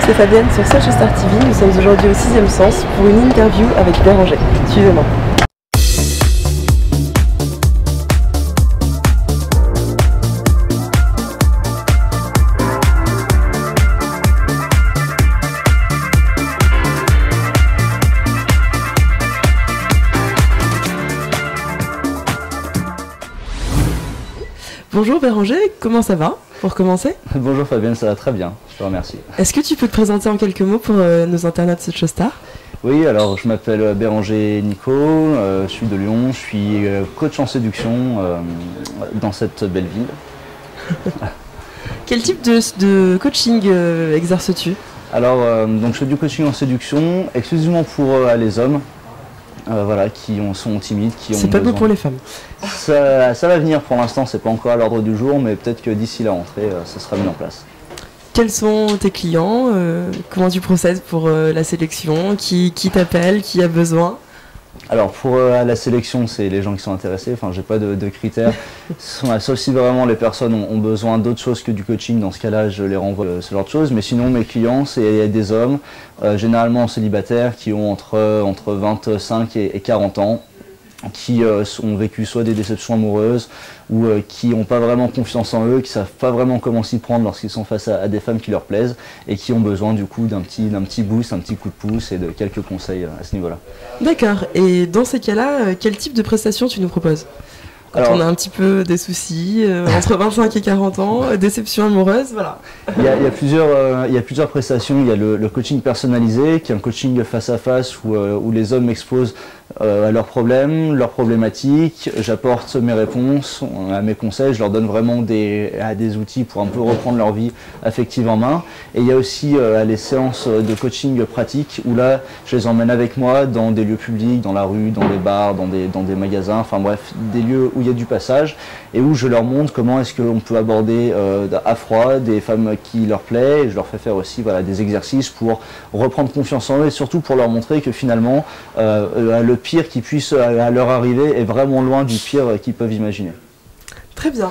c'est Fabienne sur Social Star TV. Nous sommes aujourd'hui au 6e Sens pour une interview avec Béranger. Suivez-moi. Bonjour Béranger, comment ça va pour commencer? Bonjour Fabienne, ça va très bien, je te remercie. Est-ce que tu peux te présenter en quelques mots pour nos internautes de Social Star? Oui, alors je m'appelle Béranger Nico, je suis de Lyon, je suis coach en séduction dans cette belle ville. Quel type de coaching exerces-tu? Alors, donc je fais du coaching en séduction exclusivement pour les hommes. Voilà, qui sont timides, qui ont C'est pas besoin. beau pour les femmes. Ça va venir pour l'instant, c'est pas encore à l'ordre du jour, mais peut-être que d'ici la rentrée, ça sera mis en place. Quels sont tes clients? Comment tu procèdes pour la sélection? Qui t'appelle? Qui a besoin? Alors pour la sélection, c'est les gens qui sont intéressés, enfin j'ai pas de critères, sauf si vraiment les personnes ont besoin d'autre chose que du coaching, dans ce cas-là je les renvoie ce genre de choses, mais sinon mes clients c'est des hommes, généralement célibataires qui ont entre 25 et 40 ans, qui ont vécu soit des déceptions amoureuses ou qui n'ont pas vraiment confiance en eux, qui ne savent pas vraiment comment s'y prendre lorsqu'ils sont face à des femmes qui leur plaisent et qui ont besoin du coup d'un petit boost, un petit coup de pouce et de quelques conseils à ce niveau-là. D'accord, et dans ces cas-là, quel type de prestations tu nous proposes? Quand on a un petit peu des soucis, entre 25 et 40 ans, déception amoureuse, voilà. Il y a plusieurs prestations. Il y a le coaching personnalisé, qui est un coaching face à face où les hommes exposent à leurs problèmes, leurs problématiques. J'apporte mes réponses, à mes conseils. Je leur donne vraiment des outils pour un peu reprendre leur vie affective en main. Et il y a aussi les séances de coaching pratique où là, je les emmène avec moi dans des lieux publics, dans la rue, dans des bars, dans des magasins, enfin bref, des lieux où il y a du passage et où je leur montre comment est-ce qu'on peut aborder à froid des femmes qui leur plaît, et je leur fais faire aussi des exercices pour reprendre confiance en eux et surtout pour leur montrer que finalement le pire qui puisse à leur arriver est vraiment loin du pire qu'ils peuvent imaginer. Très bien.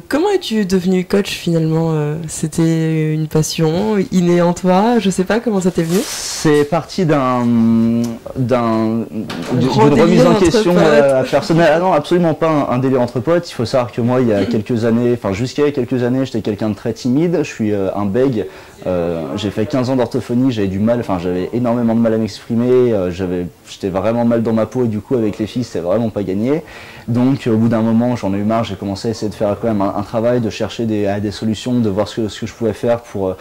Comment es-tu devenu coach finalement? C'était une passion innée en toi? Je sais pas comment ça t'est venu. C'est parti d'une remise en question personnelle. Ah non, absolument pas un délire entre potes. Il faut savoir que moi, il y a quelques années, enfin jusqu'à quelques années, j'étais quelqu'un de très timide. Je suis un bègue. J'ai fait 15 ans d'orthophonie, j'avais du mal, enfin j'avais énormément de mal à m'exprimer, j'étais vraiment mal dans ma peau et du coup avec les filles c'était vraiment pas gagné. Donc au bout d'un moment j'en ai eu marre, j'ai commencé à essayer de faire quand même un travail, de chercher des solutions, de voir ce que je pouvais faire pour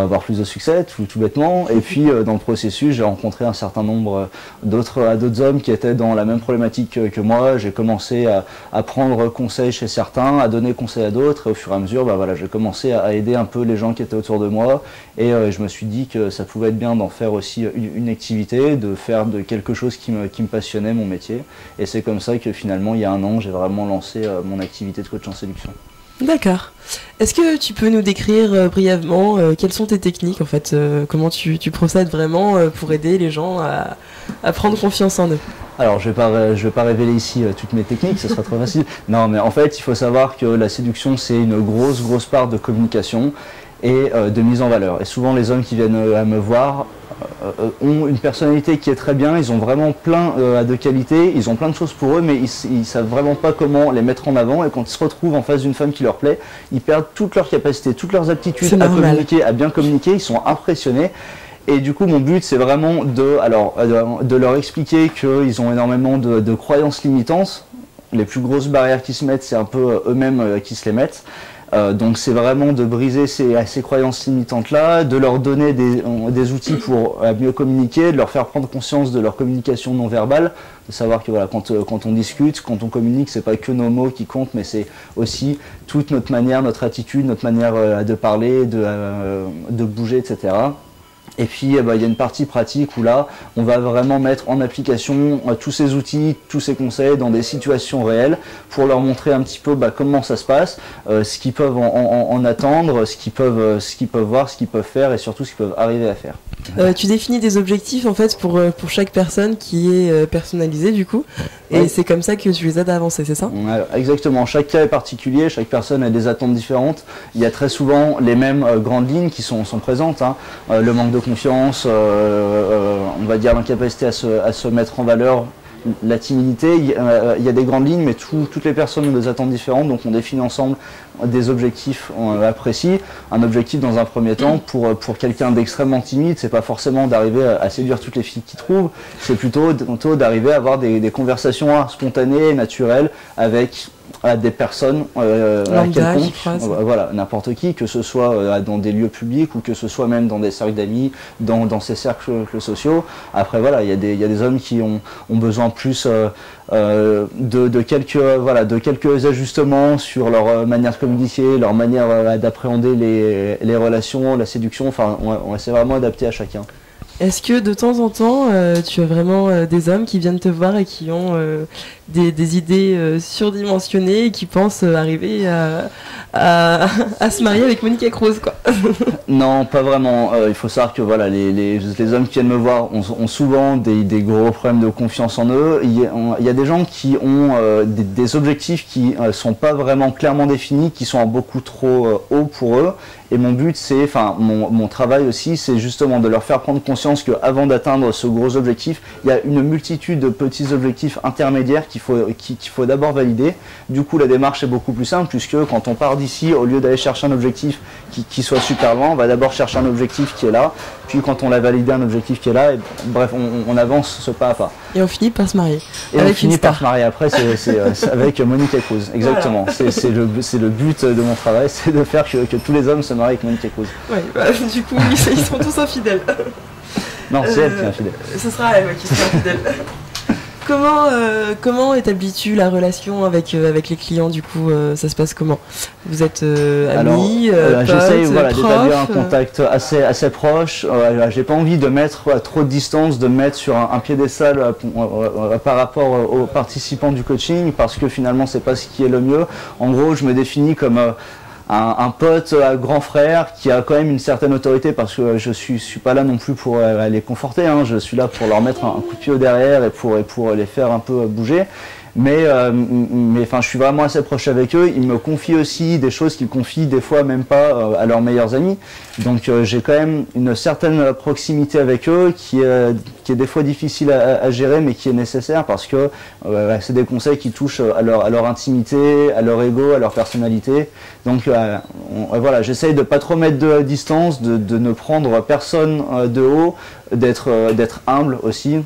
avoir plus de succès, tout bêtement. Et puis dans le processus, j'ai rencontré un certain nombre d'autres hommes qui étaient dans la même problématique que moi. J'ai commencé à prendre conseil chez certains, à donner conseil à d'autres. Et au fur et à mesure, j'ai commencé à aider un peu les gens qui étaient autour de moi. Et je me suis dit que ça pouvait être bien d'en faire aussi une activité, de faire de quelque chose qui me passionnait, mon métier. Et c'est comme ça que finalement, il y a un an, j'ai vraiment lancé mon activité de coach en séduction. D'accord. Est-ce que tu peux nous décrire brièvement quelles sont tes techniques en fait, comment tu procèdes vraiment pour aider les gens à prendre confiance en eux? Alors je vais pas révéler ici toutes mes techniques, ce sera trop facile. Non mais en fait il faut savoir que la séduction c'est une grosse part de communication et de mise en valeur. Et souvent les hommes qui viennent à me voir ont une personnalité qui est très bien, ils ont vraiment plein de qualités, ils ont plein de choses pour eux, mais ils savent vraiment pas comment les mettre en avant, et quand ils se retrouvent en face d'une femme qui leur plaît, ils perdent toutes leurs capacités, toutes leurs aptitudes à communiquer, à bien communiquer, ils sont impressionnés. Et du coup, mon but, c'est vraiment de leur expliquer qu'ils ont énormément de croyances limitantes. Les plus grosses barrières qui se mettent, c'est un peu eux-mêmes qui se les mettent. Donc c'est vraiment de briser ces croyances limitantes-là, de leur donner des outils pour mieux communiquer, de leur faire prendre conscience de leur communication non verbale, de savoir que quand on discute, quand on communique, c'est pas que nos mots qui comptent, mais c'est aussi toute notre manière, notre attitude, notre manière de parler, de bouger, etc. Et puis il y a une partie pratique où là on va vraiment mettre en application tous ces outils, tous ces conseils dans des situations réelles pour leur montrer un petit peu comment ça se passe, ce qu'ils peuvent en attendre, ce qu'ils peuvent voir, ce qu'ils peuvent faire et surtout ce qu'ils peuvent arriver à faire. Tu définis des objectifs en fait pour chaque personne qui est personnalisée du coup, et Ouais. c'est comme ça que tu les aides à avancer, c'est ça? Alors, exactement, chaque cas est particulier, chaque personne a des attentes différentes. Il y a très souvent les mêmes grandes lignes qui sont présentes, hein. Le manque de confiance, on va dire l'incapacité à se mettre en valeur, la timidité. Il y a des grandes lignes, mais toutes les personnes ont des attentes différentes, donc on définit ensemble des objectifs précis. Un objectif dans un premier temps pour quelqu'un d'extrêmement timide, c'est pas forcément d'arriver à séduire toutes les filles qu'il trouve, c'est plutôt d'arriver à avoir des conversations spontanées, naturelles avec des personnes Lambda, qui quelconques, croisent. voilà, n'importe qui, que ce soit dans des lieux publics ou que ce soit même dans des cercles d'amis, dans ces cercles sociaux. Après voilà, il y a des hommes qui ont besoin plus de quelques ajustements sur leur manière de communiquer, leur manière d'appréhender les relations, la séduction. Enfin, on s'est vraiment adapté à chacun. Est-ce que de temps en temps, tu as vraiment des hommes qui viennent te voir et qui ont des idées surdimensionnées et qui pensent arriver à se marier avec Monica Cruz, quoi? Non, pas vraiment. Il faut savoir que voilà, les hommes qui viennent me voir ont souvent des gros problèmes de confiance en eux. Il y a des gens qui ont des objectifs qui sont pas vraiment clairement définis, qui sont beaucoup trop hauts pour eux. Et mon but, mon travail aussi, c'est justement de leur faire prendre conscience qu'avant d'atteindre ce gros objectif, il y a une multitude de petits objectifs intermédiaires qu'il faut d'abord valider. Du coup, la démarche est beaucoup plus simple, puisque quand on part d'ici, au lieu d'aller chercher un objectif qui soit super loin, on va d'abord chercher un objectif qui est là. Puis quand on a validé un objectif qui est là, bref, on avance ce pas à pas. Et on finit par se marier. Et avec on finit une star. par se marier après, c'est avec Monica Cruz, exactement. Voilà. C'est le but de mon travail, c'est de faire que tous les hommes se marient avec Monica Cruz. Ouais, bah, du coup, ils sont tous infidèles. Non, c'est elle qui est infidèle. Ce sera elle qui sera infidèle. Comment établis-tu la relation avec les clients du coup ça se passe comment? Vous êtes amis, j'essaye potes, d'établir un profs, contact assez proche. J'ai pas envie de mettre trop de distance, de me mettre sur un piédestal par rapport aux participants du coaching, parce que finalement c'est pas ce qui est le mieux. En gros, je me définis comme un pote, un grand frère qui a quand même une certaine autorité, parce que je suis pas là non plus pour les conforter, hein. Je suis là pour leur mettre un coup de pied au derrière et pour les faire un peu bouger. Mais je suis vraiment assez proche avec eux. Ils me confient aussi des choses qu'ils confient des fois même pas à leurs meilleurs amis. Donc j'ai quand même une certaine proximité avec eux qui est des fois difficile à gérer, mais qui est nécessaire, parce que c'est des conseils qui touchent à leur intimité, à leur ego, à leur personnalité. Donc voilà, j'essaye de pas trop mettre de distance, de ne prendre personne de haut, d'être humble aussi.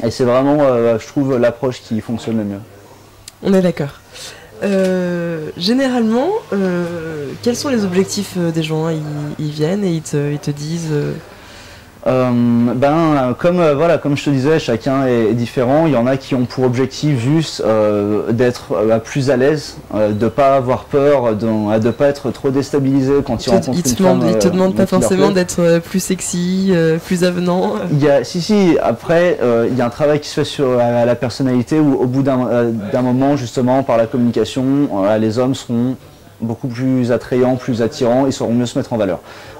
Et c'est vraiment, je trouve, l'approche qui fonctionne le mieux. On est d'accord. Généralement, quels sont les objectifs des gens? Ils viennent et ils te disent... Comme je te disais, chacun est différent. Il y en a qui ont pour objectif juste d'être plus à l'aise, de pas avoir peur, de pas être trop déstabilisé quand ils rencontrent une femme. Ils te demandent pas forcément d'être plus sexy, plus avenant. Après, il y a un travail qui se fait sur la personnalité, où au bout d'un moment, justement, par la communication, les hommes seront beaucoup plus attrayants, plus attirants, ils sauront mieux se mettre en valeur.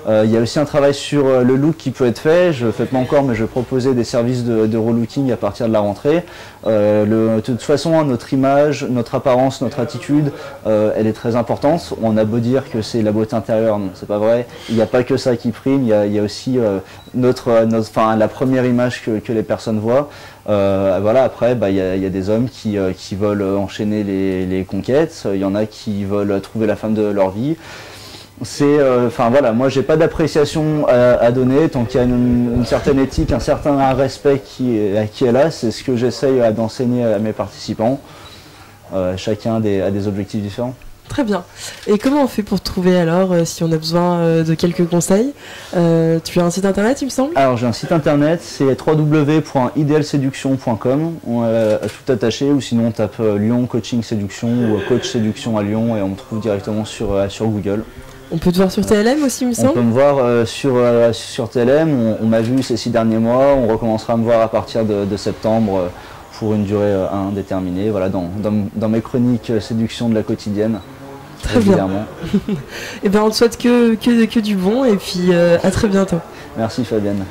Il y a aussi un travail sur le look qui peut être fait. Je ne le fais pas encore, mais je vais proposer des services de relooking à partir de la rentrée. De toute façon, notre image, notre apparence, notre attitude, elle est très importante. On a beau dire que c'est la beauté intérieure, non, c'est pas vrai. Il n'y a pas que ça qui prime, il y a aussi la première image que les personnes voient. Après, il y a des hommes qui veulent enchaîner les conquêtes. Il y en a qui veulent trouver la femme de leur vie. Moi j'ai pas d'appréciation à donner tant qu'il y a une certaine éthique, un certain respect qui est là. C'est ce que j'essaye d'enseigner à mes participants. Chacun a des objectifs différents. Très bien. Et comment on fait pour te trouver alors, si on a besoin de quelques conseils? Tu as un site internet, il me semble? Alors j'ai un site internet, c'est www.idealseduction.com, tout attaché, ou sinon on tape Lyon Coaching Séduction ou Coach Séduction à Lyon et on me trouve directement sur Google. On peut te voir sur TLM aussi, il me semble? On peut me voir sur TLM, on m'a vu ces 6 derniers mois, on recommencera à me voir à partir de septembre pour une durée indéterminée, voilà, dans mes chroniques séduction de la quotidienne. Très régulièrement. Et ben on te souhaite que du bon et puis à très bientôt. Merci Fabienne.